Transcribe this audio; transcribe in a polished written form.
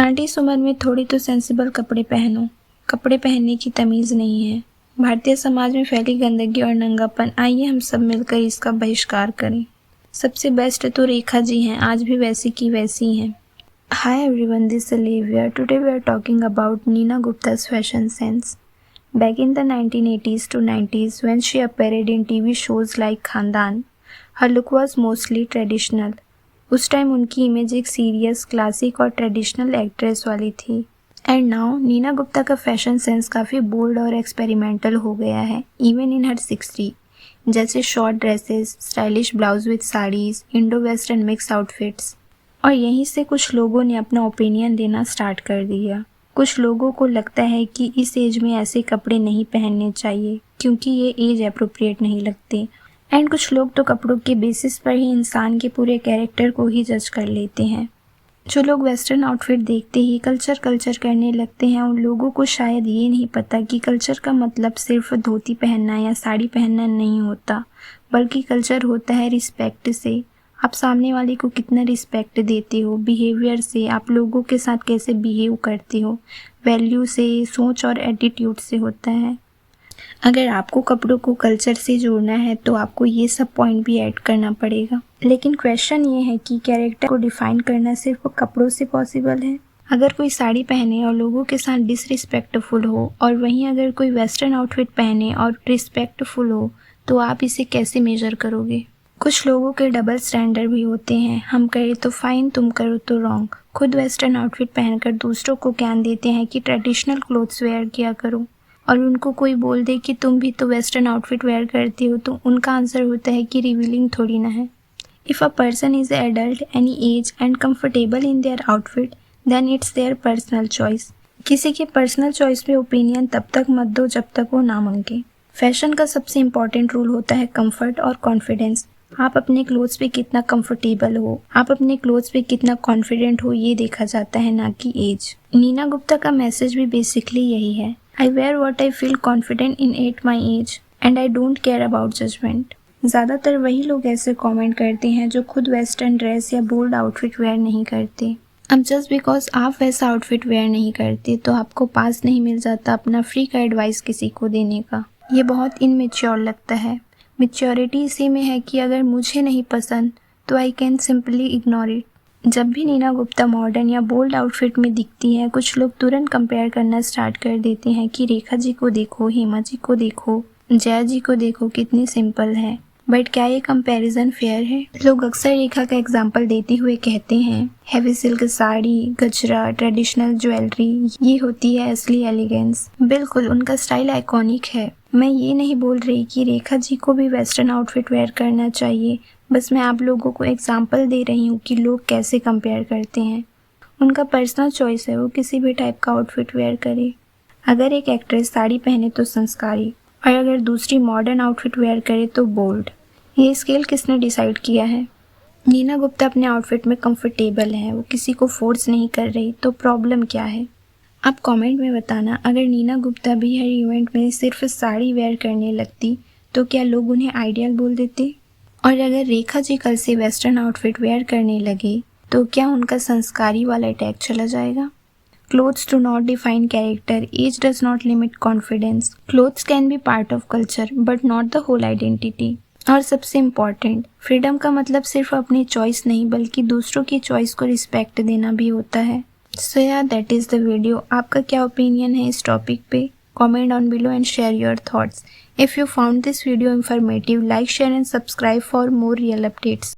Aunty इस उम्र में थोड़ी तो सेंसिबल कपड़े पहनो, कपड़े पहनने की तमीज़ नहीं है। भारतीय समाज में फैली गंदगी और नंगापन, आइए हम सब मिलकर इसका बहिष्कार करें। सबसे बेस्ट तो रेखा जी हैं, आज भी वैसी की वैसी हैं। Hi everyone, this is Olivia. Today we are talking about Nina Gupta's fashion sense. Back in the 1980s to 90s, when she appeared in TV shows like Khandan, her look was mostly traditional. उस time उनकी image एक serious, classic और traditional actress वाली थी। And now Neena Gupta का fashion sense काफ़ी bold और experimental हो गया है, इवन इन हर 60, जैसे short dresses, stylish blouse with saris, Indo western mix outfits. और यहीं से कुछ लोगों ने अपना ओपिनियन देना स्टार्ट कर दिया। कुछ लोगों को लगता है कि इस एज में ऐसे कपड़े नहीं पहनने चाहिए क्योंकि ये एज अप्रोप्रिएट नहीं लगते। एंड कुछ लोग तो कपड़ों के बेसिस पर ही इंसान के पूरे कैरेक्टर को ही जज कर लेते हैं। जो लोग वेस्टर्न आउटफिट देखते ही कल्चर करने लगते हैं, उन लोगों को शायद ये नहीं पता कि कल्चर का मतलब सिर्फ धोती पहनना या साड़ी पहनना नहीं होता, बल्कि कल्चर होता है रिस्पेक्ट से। आप सामने वाले को कितना रिस्पेक्ट देते हो, बिहेवियर से, आप लोगों के साथ कैसे बिहेव करते हो, वैल्यू से, सोच और एटीट्यूड से होता है। अगर आपको कपड़ों को कल्चर से जोड़ना है तो आपको ये सब पॉइंट भी ऐड करना पड़ेगा। लेकिन क्वेश्चन ये है कि कैरेक्टर को डिफाइन करना सिर्फ कपड़ों से पॉसिबल है? अगर कोई साड़ी पहने और लोगों के साथ डिसरिस्पेक्टफुल हो, और वहीं अगर कोई वेस्टर्न आउटफिट पहने और रिस्पेक्टफुल हो, तो आप इसे कैसे मेजर करोगे? कुछ लोगों के डबल स्टैंडर्ड भी होते हैं। हम करें तो फाइन, तुम करो तो रॉन्ग। खुद वेस्टर्न आउटफिट पहनकर दूसरों को ज्ञान देते हैं कि ट्रेडिशनल क्लोथ्स वेयर किया करो, और उनको कोई बोल दे कि तुम भी तो वेस्टर्न आउटफिट वेयर करती हो, तो उनका आंसर होता है कि रिवीलिंग थोड़ी ना है। If a person is adult, any age and comfortable in their outfit, then it's their personal choice. किसी के पर्सनल चॉइस पे ओपिनियन तब तक मत दो जब तक वो ना मांगे। फैशन का सबसे इम्पॉर्टेंट रूल होता है कंफर्ट और कॉन्फिडेंस। आप अपने क्लोथ्स पे कितना कंफर्टेबल हो, आप अपने क्लोथ्स पे कितना कॉन्फिडेंट हो, ये देखा जाता है, ना कि एज। नीना गुप्ता का मैसेज भी बेसिकली यही है। I wear what I feel confident in at my age and I don't care about judgement. ज़्यादातर वही लोग ऐसे कमेंट करते हैं जो खुद वेस्टर्न ड्रेस या बोल्ड आउटफिट वेयर नहीं करते। अब जस्ट बिकॉज आप वैसा आउटफिट वेयर नहीं करते तो आपको पास नहीं मिल जाता अपना फ्री का एडवाइस किसी को देने का। ये बहुत इनमेच्योर लगता है। मैच्योरिटी इसी में है कि अगर मुझे नहीं पसंद तो I can simply ignore it. जब भी नीना गुप्ता मॉडर्न या बोल्ड आउटफिट में दिखती हैं, कुछ लोग तुरंत कंपेयर करना स्टार्ट कर देते हैं कि रेखा जी को देखो, हेमा जी को देखो, जया जी को देखो, कितनी सिंपल है। बट क्या ये कंपैरिजन फेयर है? लोग अक्सर रेखा का एग्जाम्पल देते हुए कहते हैं, हैवी सिल्क साड़ी, गजरा, ट्रेडिशनल ज्वेलरी, ये होती है असली एलिगेंस। बिल्कुल, उनका स्टाइल आइकॉनिक है। मैं ये नहीं बोल रही कि रेखा जी को भी वेस्टर्न आउटफिट वेयर करना चाहिए, बस मैं आप लोगों को एग्जाम्पल दे रही हूँ कि लोग कैसे कंपेयर करते हैं। उनका पर्सनल चॉइस है, वो किसी भी टाइप का आउटफिट वेयर करे। अगर एक एक्ट्रेस साड़ी पहने तो संस्कारी, और अगर दूसरी मॉडर्न आउटफिट वेयर करे तो बोल्ड। ये स्केल किसने डिसाइड किया है? नीना गुप्ता अपने आउटफिट में कंफर्टेबल है, वो किसी को फोर्स नहीं कर रही, तो प्रॉब्लम क्या है? आप कमेंट में बताना, अगर नीना गुप्ता भी हर इवेंट में सिर्फ साड़ी वेयर करने लगती तो क्या लोग उन्हें आइडियल बोल देते? और अगर रेखा जी कल से वेस्टर्न आउटफिट वेयर करने लगे तो क्या उनका संस्कारी वाला टैग चला जाएगा? Clothes do not define character. Age does not limit confidence. Clothes can be part of culture, but not the whole identity. और सबसे इम्पॉर्टेंट, फ्रीडम का मतलब सिर्फ अपनी चॉइस नहीं बल्कि दूसरों की चॉइस को रिस्पेक्ट देना भी होता है। सो या दैट इज़ द वीडियो। आपका क्या ओपिनियन है इस टॉपिक पे? Comment on below and share your thoughts. If you found this video informative, like, share and subscribe for more real updates.